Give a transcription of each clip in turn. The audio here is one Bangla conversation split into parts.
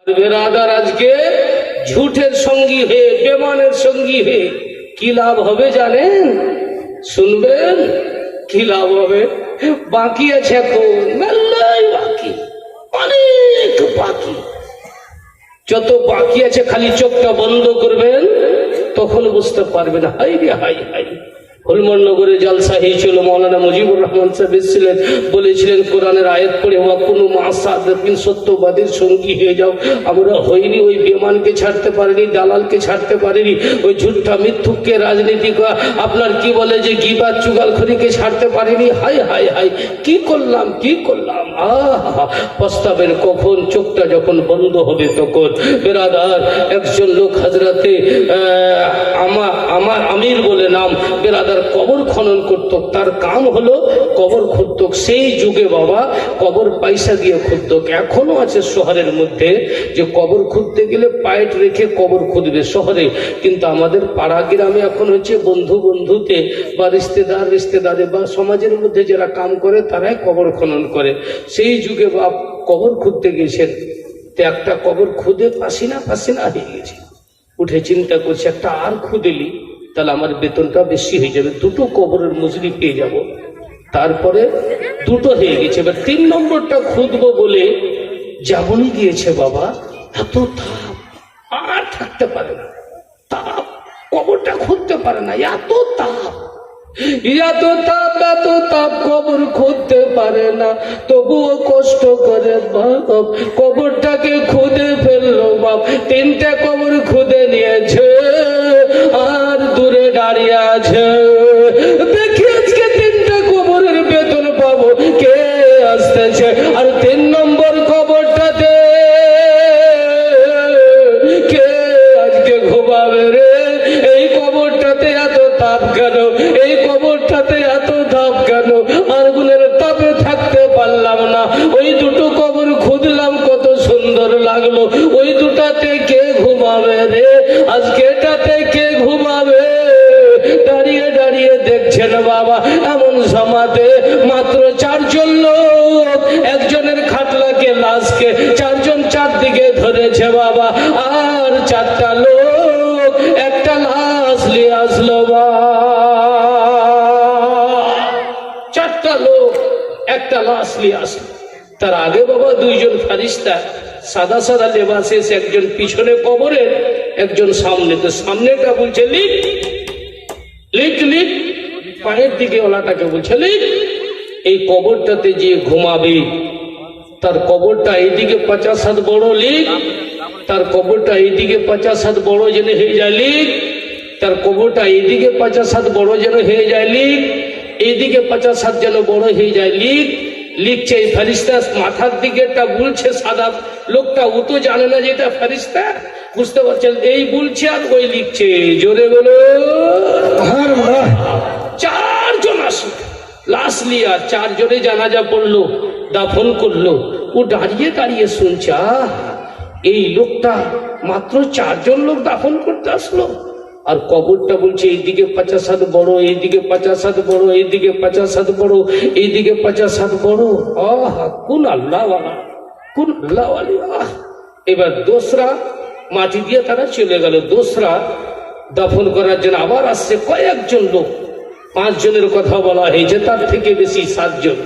বেরাদার আজকে ঝুঠের সঙ্গী হয়ে, বেমানের সঙ্গী হয়ে কি লাভ হবে জানেন? শুনবেন কি লাভ হবে? বাকি আছে এখন মেলাই বাকি, অনেক বাকি। যত বাকি আছে খালি চোখটা বন্ধ করবেন, তখন বুঝতে পারবেন। হাই রে হাই হাই, হলমনগরে জলসা হয়েছিল, মৌলানা মুজিবুর রহমান সাহেব এসেছিলেন, বলেছিলেন কোরআনের আয়াত পড়ে ওয়া কুনু মা সাদিকিন, সত্যবাদীর সঙ্গী হয়ে যাও। আমরা হইনি, ওই বেমানকে ছাড়তে পারিনি, দালালকে ছাড়তে পারিনি, ওই ঝুঠা মিথ্যুককে, রাজনীতিক আপনার কি বলে যে গিবাত চুগালখড়িকে ছাড়তে পারিনি। হাই হাই হাই, কি করলাম কি করলাম। আহা, পস্তাবের কখন? চোখটা যখন বন্ধ হবে তখন। বেরাদার, একজন লোক হযরতে আমার আমির বলে নাম, বেরাদার কবর খনন করত, তার কাম হলো কবর খুঁড়ত। সেই যুগে বাবা কবর পয়সা দিয়ে খুঁড়ত। এখনো আছে শহরের মধ্যে যে কবর খুঁড়তে গেলে পাইট রেখে কবর খুঁড়বে শহরে, কিন্তু আমাদের পাড়া গ্রামে এখন হচ্ছে বন্ধু বন্ধুতে বা রিশতেদারে বা সমাজের মধ্যে যারা কাম করে তারাই কবর খনন করে। সেই যুগে বাপ কবর খুঁড়তে গেছেন, তো একটা কবর খুদে পাসিনা হয়ে গেছে। উঠে চিন্তা করছে একটা আর খুদেলি তাহলে আমার বেতনটা বেশি হয়ে যাবে, দুটো কবরের মজুরি পেয়ে যাব। তারপরে দুটো হয়ে গেছে, এবার 3 নম্বরটা খুঁজবো বলে যেমনই গিয়েছে বাবা, এত তাপ আর থাকতে পারে না, তাপ, কবরটা খুঁজতে পারে না, এত তাপ, এত তাপ, এত তাপ, কবর খুঁজতে পারে না। তবুও কষ্ট করে বাপ কবরটাকে খুঁজে ফেললো। বাপ 3টে কবর খুঁজে নিয়েছে আর দূরে দাঁড়িয়ে আছে। দেখি আজকে 3টে কবরের বেতন পাবো, কে আসতেছে। আর 3 নম্বর কবরটাতে কে আজকে ঘুমাবে রে? এই কবরটাতে এত তাপ কেন? এই কবরটাতে এত তাপ কেন? আগুনের তাপে থাকতে পারলাম না। ওই দুটো কবর খুঁজলাম, কত সুন্দর লাগলো। ওই দুটাতে কে ঘুমাবে রে? আজকে এটাতে কে ঘুমাবে? দাঁড়িয়ে দাঁড়িয়ে দেখছেন বাবা, এমন সমাতে মাত্র 4 জন লোক, একজনের খাটলাকে লাশকে 4 জন চারদিকে ধরেছে বাবা, আর 4টা লোক একটা লাশ নিয়ে আসলো। বা 4টা লোক একটা লাশ নিয়ে আসলো। তার আগে বাবা 2 জন ফারিস্তা সাদা সাদা লেবাসে, একজন পিছনে কবরের, একজন সামনে। তো সামনেটা বলছে লিখ লিখ লিখ, পায়ের দিকে ওলাটাকে বলছে লিখ, এই কবরটাতে যে ঘুমাবে তার কবরটা এইদিকে 50 হাত বড়, লিখ। তার কবরটা এইদিকে 50 হাত বড় যেন হয়ে যায়, লিখ। তার কবরটা এইদিকে 50 হাত বড় যেন হয়ে যায়, লিখ। এইদিকে 50 হাত যেন বড় হয়ে যায়, লিখ। লিখছে এই ফেরেশতা, মাথার দিকেটা বলছে সাদা লোকটা, ও তো জানে না যে এটা ফেরেশতা, বুঝতে পারছেন? এই বলছে আর ওই লিখছে। জোরে বলো। 4 জন আসলো লাশ নিয়ে, 4 জনে জানাজা পড়লো, দাফন করলো। ও দাঁড়িয়ে দাঁড়িয়ে শুনছে, এই লোকটা মাত্র 4 জন লোক দাফন করতে আসলো, আর কবরটা বলছে এইদিকে 50 হাত বড়, এইদিকে 50 হাত বড়, এইদিকে 50 হাত বড়, এইদিকে 50 হাত বড়। আহা, কোন আল্লাহওয়ালা, কোন আল্লাহওয়ালি। এবার দোসরা মাটি দিয়ে তারা চলে গেল। দোসরা দাফন করার জন্য আবার আসছে কয়েকজন লোক, 5 জনের কথা বলা হয়েছে, তার থেকে বেশি 7 জন।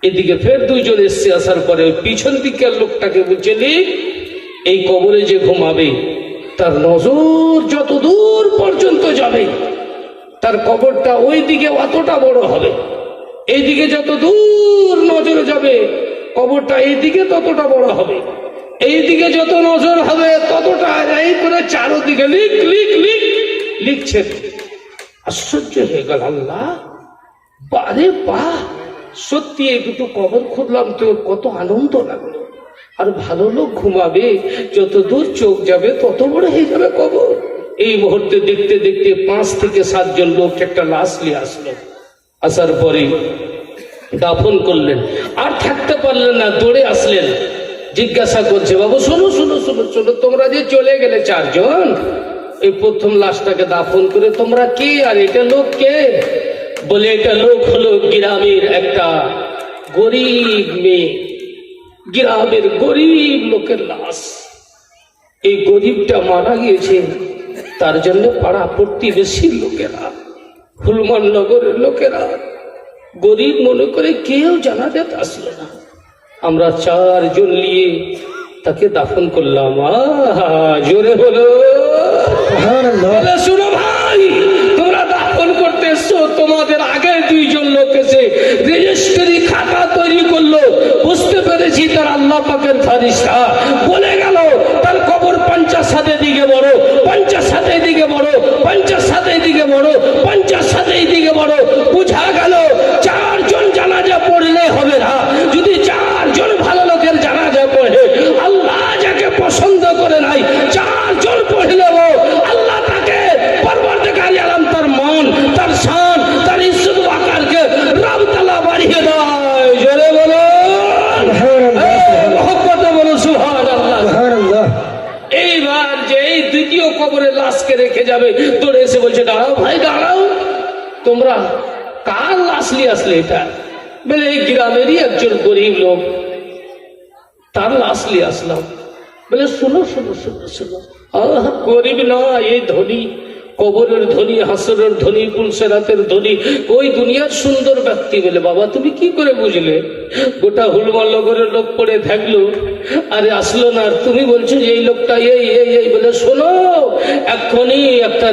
এদিকে ফের 2 জন এসছে। আসার পরে ওই পিছন দিকের লোকটাকে বলছে লিখ, এই কবরে যে ঘুমাবে তার নজর যত দূর পর্যন্ত যাবে, তার কবরটা ওই দিকে অতটা বড় হবে, এইদিকে যত দূর নজর যাবে কবরটা এইদিকে ততটা বড় হবে, এইদিকে যত নজর হবে ততটা। এই করে চারোদিকে লিখ লিখ লিখ লিখছে। আশ্চর্য হয়ে গেল, আল্লাহ বারে বাহ, সত্যি এই দুটো কবর খুঁজলাম তো কত আনন্দ লাগলো। আর ভালো লোক ঘুমাবে, যত দূর চোখ যাবে তত বড় হয়ে যাবে কবর। এই মুহূর্তে দেখতে দেখতে 5 থেকে 7 জন লোক একটা লাশ নিয়ে আসলো। আসার পরে দাফন করলেন, আর থাকতে পারলেন না, দৌড়ে আসলেন। জিজ্ঞাসা করছে, বাবু শোনো শোনো শোনো শোনো, তোমরা যে চলে গেলে 4 জন, এই প্রথম লাশটাকে দাফন করে তোমরা কে, আর এটা লোক কে? বলে এটা লোক হলো গ্রামের একটা গরিব মেয়ে, গ্রামের গরিব লোকের লাশ। এই গরিবটা মারা গিয়েছে, তার জন্য পাড়া প্রতিবেশীর লোকেরা, হুলমান নগরের লোকেরা গরিব মনে করে কেউ জানাজাতে আসলো না। আমরা 4 জন নিয়ে তাকে দাফন করলাম। জোরে হলো শুনো ভাই, তোমরা দাফন করতে এসছো, তোমাদের আগে 2 জন লোক এসে রেজিস্ট্রি খাতা তৈরি করলো। বুঝতে পেরেছি তার আল্লাহ পাকের ফারিস্তা। বলে গেল তার কবর 50 দিকে বড়, 50 দিকে বড়, 50 দিকে বড়, 50 দিকে বড়। বুঝা গেল 4 জন জানাজা পড়লে হবে না। যদি 4 জন ভালো লোকের জানাজা পড়ে, আল্লাহ যাকে পছন্দ করে নাই 4 জন পড়লেও আল্লাহ তাকে পরবর্তীকারী আলম তার মান, তার শান, তার ইজ্জত ওয়াকারকে রব তাআলা বাড়িয়ে দেয়। জোরে বলো মহব্বতে বলো সুবহানাল্লাহ, সুবহানাল্লাহ। এইবার যে এই দ্বিতীয় কবরে লাশকে রেখে যাবে, দৌড়ে এসে বলছে দাঁড়াও ভাই দাঁড়াও, তোমরা কার লাশ নিয়ে আসলে? এটা বলে এই গ্রামেরই একজন গরিব লোক, তার লাশ নিয়ে আসলাম। বলে শোনো শোনো শোনো শোনো, গরিব না, এই ধনী, কবরের ধনী, হাসরের ধনী, পুলসেরাতের ধনী, ওই দুনিয়ার সুন্দর ব্যক্তি। বলে বাবা তুমি কি করে বুঝলে? গোটা হুলমান নগরের লোক পড়ে থাকলো, আরে আসলো না, আর তুমি বলছো যে এই লোকটা এই এই এই। বলে শোনো, এক্ষুনি একটা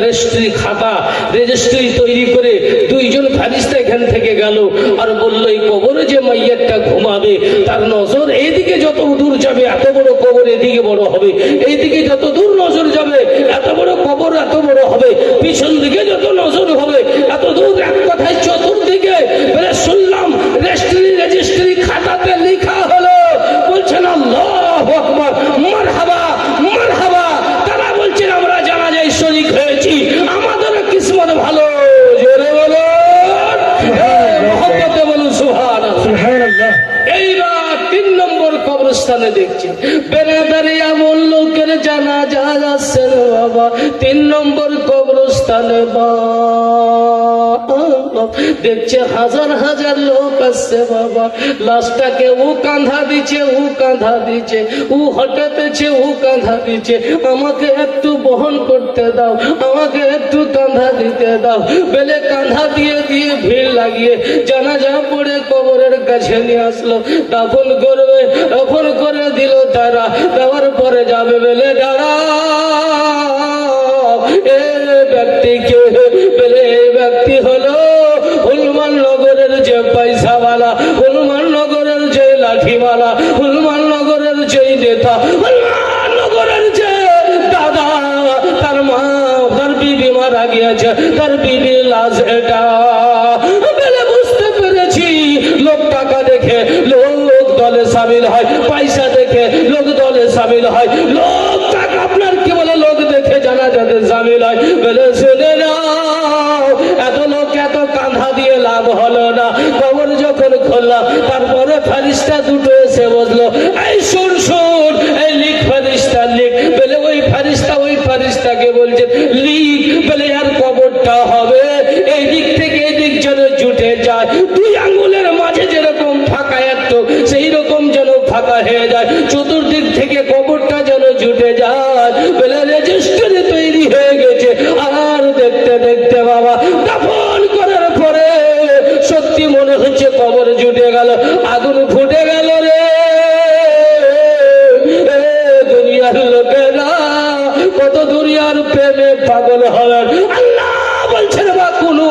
রেজিস্ট্রি তৈরি করে 2 জন ফারিস্তা এখান থেকে গেল আর বললো এই কবরে যে মাইয়ারটা ঘুমাবে তার নজর এইদিকে যত দূর যাবে এত বড় কবর এদিকে বড় হবে, এইদিকে যত দূর নজর যাবে এত বড় কবর এত বড় হবে, পিছন দিকে যত নজর হবে এত দূর। এক কথায় চতুর্দিকে। বলে শুনলাম রেজিস্ট্রি খাতাতে লেখা হলো। বলছেন আল্লাহু আকবার, মারহাবা মারহাবা। তারা বলছেন আমরা জানাজায় শরীক হয়েছি, আমাদের কিসমত ভালো। জোরে বলো মহব্বতে বলো সুবহানাল্লাহ। এইবার 3 নম্বর কবরস্থানে দেখছেন বেনাদারি এমন লোকের জানাজা যাচ্ছে বাবা। 3 নম্বর কবরস্থানে দেখছে হাজার হাজার লোক আসছে বাবা। লাশটাকে ও কাঁধা দিচ্ছে, ও কাঁধা দিচ্ছে, ও হটাতেছে, ও কাঁধা দিচ্ছে। আমাকে একটু বহন করতে দাও, আমাকে একটু কাঁধা দিতে দাও। বেলে কাঁধা দিয়ে দিয়ে ভিড় লাগিয়ে জানাজা পড়ে কবরের কাছে নিয়ে আসলো। দাফন করবে, দাফন করে দিল তারা। দেওয়ার পরে যাবে, বেলে দাঁড়া এ ব্যক্তিকে। বেলে এই ব্যক্তি হলো হুলমান নগরের যে পয়সাওয়ালা, হুলমান নগরের যে লাঠিওয়ালা, হুলমান নগরের যে নেতা, হুলমান নগরের যে দাদা, তার মা, তার বিবি মারা গিয়েছে, তার বিবি লাশ এটা। বেলে বুঝতে পেরেছি লোক টাকা দেখে লোক দলে সামিল হয়, পয়সা দেখে লোক দলে সামিল হয়, লোক টাকা আপনার কি বলে লোক দেখে জানাজাতে সামিল হয়। বলে শুনে নাও, এত লোক এত কাঁধা দিয়ে লাভ হলো না। কবর যখন খুললাম তারপরে ফারিস্তা 2 এসে বসলো। এই শুন শুন, এই লিখ ফারিস্তা লিখ। বলে ওই ফারিস্তাকে বলছেন লিখ। বলে আর কবরটা হবে এই দিক থেকে এই দিক যেন জুটে যায়, 2 আঙ্গুলের মাঝে যেরকম ফাঁকা একটু সেই রকম যেন ফাঁকা হয়ে যায়, চতুর্দিক থেকে কবরটা যেন জুটে যায়। বলে রেজিস্ট্রি তৈরি হয়ে গেছে। আর দেখতে দেখতে বাবা দাফন করার পরে সত্যি মনে হচ্ছে কবর জুটে গেল, আগুন ফুটে গেল রে। দুনিয়ার লোকেরা কত দুনিয়ার প্রেমে পাগল হলেন। আল্লাহ বলছেন বা কোনো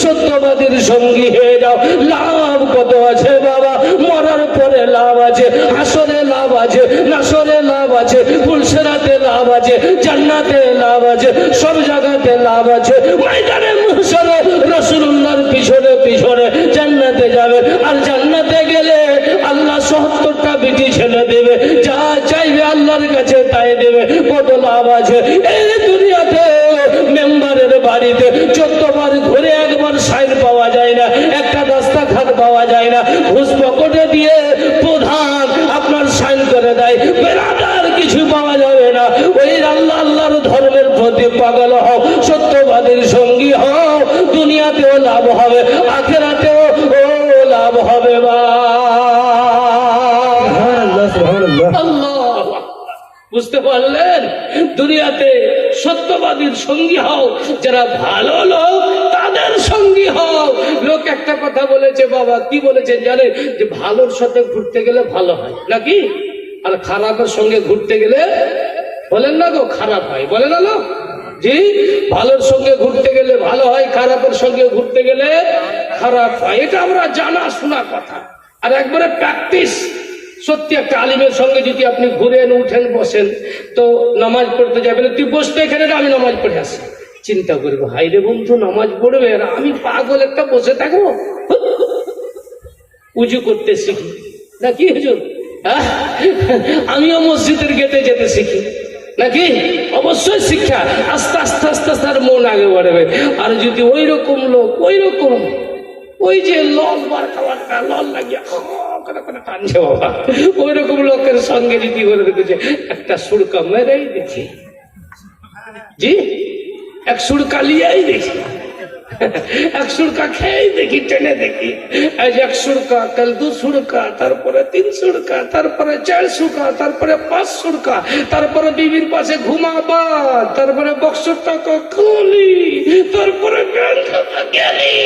সত্যবাদীর সঙ্গী হয়ে যাও। লাভ কত আছে বাবা, মরার পরে লাভ আছে, হাসরে লাভ আছে, নাসরে লাভ আছে, পুলসেরাতে লাভ আছে, জান্নাতে লাভ আছে, সব জায়গাতে লাভ আছে। ময়দানে মুহশরে রাসূলুল্লাহর পিছনে পিছনে জান্নাতে যাবে। আর জান্নাতে গেলে আল্লাহ 70টা বিটি ছেলে দেবে, যা চাইবে আল্লাহর কাছে তাই দেবে। কত লাভ আছে। এই দুনিয়াতে মেম্বারের বাড়িতে 14 বার ঘুরে একবার সাইন পাওয়া যায় না, একটা দস্তখত পাওয়া যায় না। ঘুষ পকেটে দিয়ে প্রধান আপনার সাইন করে দেয়, বেরাদার কিছু পাওয়া যাবে না। ওই আল্লাহ আল্লাহর ধর্মের প্রতি পাগল হও, সত্যবাদীর সঙ্গী হও, দুনিয়াতেও লাভ হবে, আখিরাতেও লাভ হবে। বা আল্লাহ বুঝতে পারলেন? দুনিয়াতে সত্যবাদীর সঙ্গী হও, যারা ভালো লোক তাদের সঙ্গী হও। লোক একটা কথা বলেছে বাবা, কি বলেছেন জানেন? যে ভালোর সাথে ঘুরতে গেলে ভালো হয় নাকি, আর খারাপের সঙ্গে ঘুরতে গেলে বলেন না গো খারাপ হয়, বলে না লোক? জি, ভালোর সঙ্গে ঘুরতে গেলে ভালো হয়, খারাপের সঙ্গে ঘুরতে গেলে খারাপ হয়। এটা আমরা জানা শোনা কথা, আর একবারে প্র্যাকটিস। সত্যি একটা আলিমের সঙ্গে যদি আপনি ঘুরেন, উঠেন, বসেন, তো নামাজ পড়তে যাবেন, তুই বসতে এখানে, আমি নামাজ পড়ে আসি, চিন্তা করবো হাই রে বন্ধু নামাজ পড়বে আর আমি পাগল একটা বসে থাকবো। উজু করতে শিখি নাকি হুজুর? আমিও মসজিদের গেটে যেতে শিখি নাকি? অবশ্যই শিক্ষা, আস্তে আস্তে আস্তে আস্তে আর মন আগে বাড়বে। আর যদি ওই রকম লোক, ওই রকম ওই যে লল বারকা বারকা লল লাগিয়া টানছে বাবা, ওই রকম লোকের সঙ্গে যদি করে দেখেছে একটা সুরকা মেরেই দেখি, জি এক সুরকা লিয়াই দেখি, এক সুরকা খেয়েই দেখি, টেনে দেখি, আজ এক সুরকা, কাল দু সুরকা, তারপরে 3 সুরকা, তারপরে 4 সুরকা, তারপরে 5 সুরকা, তারপরে বিবির পাশে ঘুমাবা, তারপরে বক্সর টাকা খুলি, তারপরে গেলি।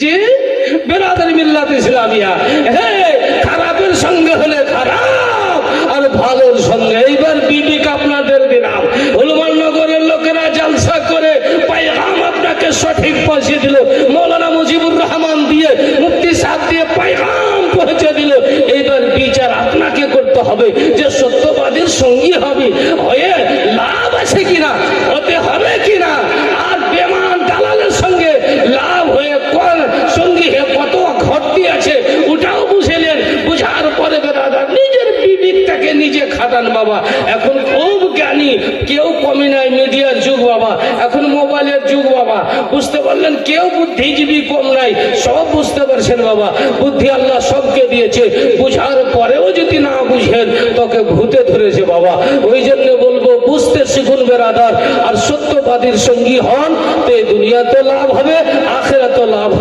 যে বেরাদারি মিল্লাত ইসলামিয়া, খারাপের সঙ্গে হলে খারাপ, আর ভালোর সঙ্গে। এইবার বিবেক আপনাদের দিলাম, হনুমাননগরের লোকেরা জালসা করে পায়গাম আপনাকে সঠিক পৌঁছে দিল, মৌলানা মুজিবুর রহমান দিয়ে, মুফতি সাহেব দিয়ে পায়গাম পৌঁছে দিল। এইবার বিচার আপনাকে করতে হবে যে সত্যবাদীর সঙ্গী হবে, হয়ে লাভ আছে কিনা, হতে হবে কিনা, আর বেমান দালালের সঙ্গে লাভ হয়ে সঙ্গী কত ঘটতি আছে ওটাও বুঝেলেন। বুঝার পরে বেরাদার নিজের বিবেকটাকে নিজে খাটান বাবা। এখন খুব জ্ঞানী, কেউ কমই নাই, মিডিয়ার যুগ বাবা, এখন মোবাইলের যুগ বাবা, বুঝতে পারলেন? কেউ বুদ্ধিজীবী কম নাই, সব বুঝতে পারছেন বাবা। বুদ্ধি আল্লাহ সবকে দিয়েছে, বুঝার পরেও যদি না বুঝেন তোকে ভূতে ধরেছে বাবা। ওই জন্য বলবো বুঝতে শিখুন বেরাদার, আর সত্যবাদীর সঙ্গী হন, তো এই দুনিয়াতে লাভ হবে, আখিরাতে লাভ হবে।